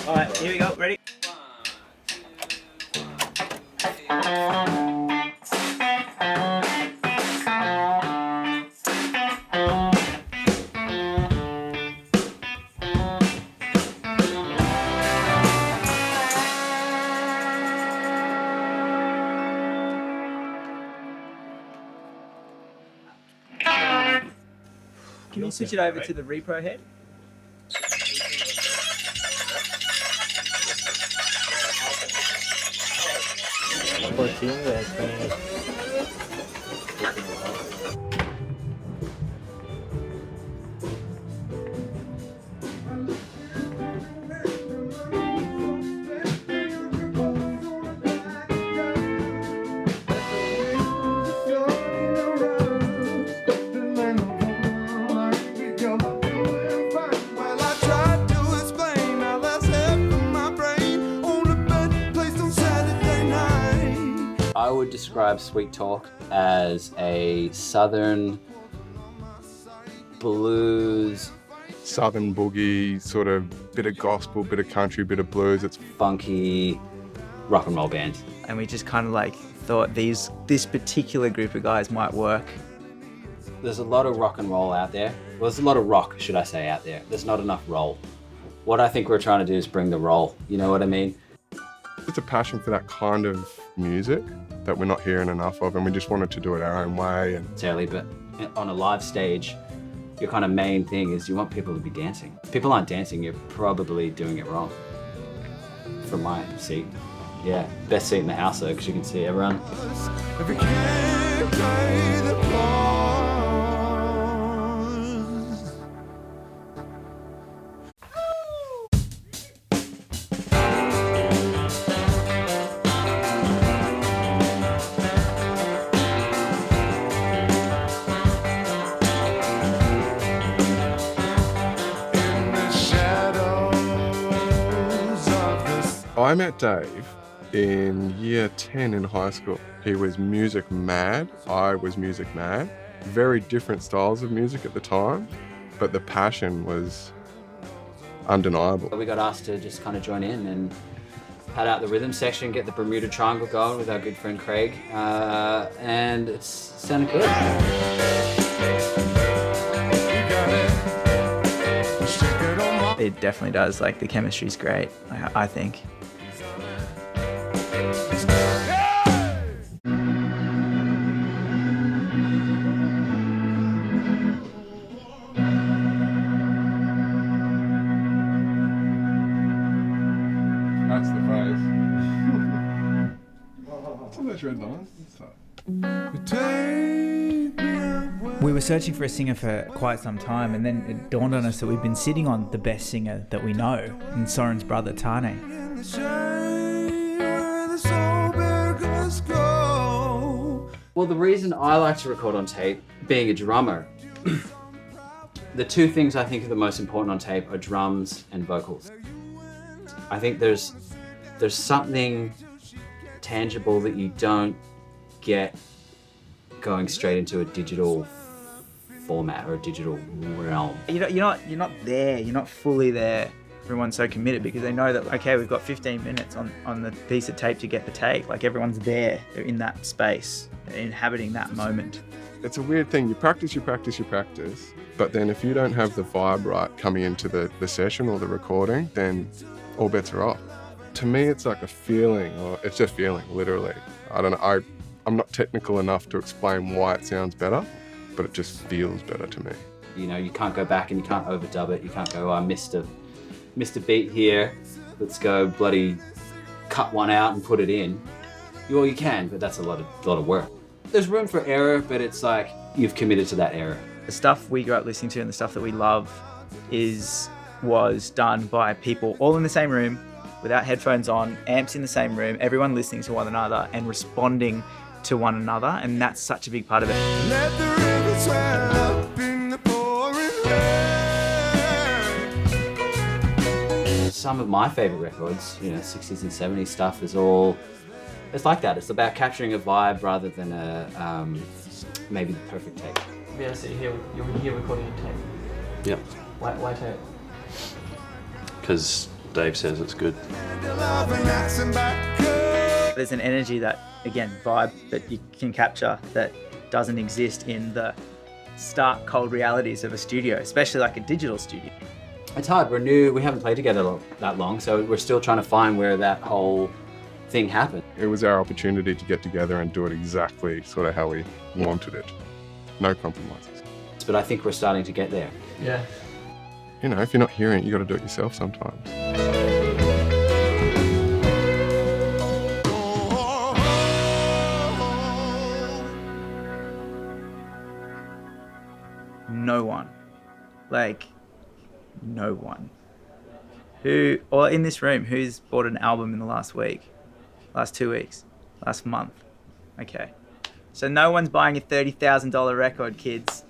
Alright, here we go, ready? Can you switch it over to the repro head? I would describe Sweet Talk as a southern blues, southern boogie, sort of bit of gospel, bit of country, bit of blues. It's funky rock and roll band. And we just kind of like thought this particular group of guys might work. There's a lot of rock and roll out there. Well, there's a lot of rock, should I say, out there. There's not enough roll. What I think we're trying to do is bring the roll, you know what I mean? It's a passion for that kind of music that we're not hearing enough of, and we just wanted to do it our own way. And necessarily, but on a live stage, your kind of main thing is you want people to be dancing. If people aren't dancing, you're probably doing it wrong. From my seat. Yeah, best seat in the house though, because you can see everyone. If we can't play the part. I met Dave in year 10 in high school. He was music mad, I was music mad. Very different styles of music at the time, but the passion was undeniable. We got asked to just kind of join in and pad out the rhythm section, get the Bermuda Triangle going with our good friend Craig, and it's sounded good. It definitely does, like the chemistry's great, I think. That's the phrase. What's on those red lines? We were searching for a singer for quite some time, and then it dawned on us that we've been sitting on the best singer that we know, in Soren's brother Tane. Well, the reason I like to record on tape, being a drummer, the two things I think are the most important on tape are drums and vocals. I think there's something tangible that you don't get going straight into a digital format or a digital realm. You're not there. You're not fully there. Everyone's so committed because they know that, okay, we've got 15 minutes on the piece of tape to get the take. Like everyone's there. They're in that space. They're inhabiting that moment. It's a weird thing. You practice, but then if you don't have the vibe right coming into the session or the recording, then all bets are off. To me, it's like a feeling, or it's just feeling, literally. I don't know. I'm not technical enough to explain why it sounds better, but it just feels better to me. You know, you can't go back and you can't overdub it. You can't go, oh, I missed a beat here. Let's go bloody cut one out and put it in. Well, you can, but that's a lot of work. There's room for error, but it's like you've committed to that error. The stuff we grew up listening to and the stuff that we love was done by people all in the same room without headphones on, amps in the same room, everyone listening to one another and responding to one another, and that's such a big part of it. Let the river swell up in the pouring rain. Some of my favorite records, 60s and 70s stuff it's like that. It's about capturing a vibe rather than maybe the perfect take. Yeah, so you're here recording a tape. Yep. Why tape? Because Dave says it's good. Love and accent back up. There's an energy that, again, vibe that you can capture that doesn't exist in the stark, cold realities of a studio, especially like a digital studio. It's hard. We're new. We haven't played together that long, so we're still trying to find where that whole thing happened. It was our opportunity to get together and do it exactly sort of how we wanted it. No compromises. But I think we're starting to get there. Yeah. If you're not hearing it, you got to do it yourself sometimes. No one. No one. Or in this room, who's bought an album in the last week? Last 2 weeks? Last month? Okay. So no one's buying a $30,000 record, kids.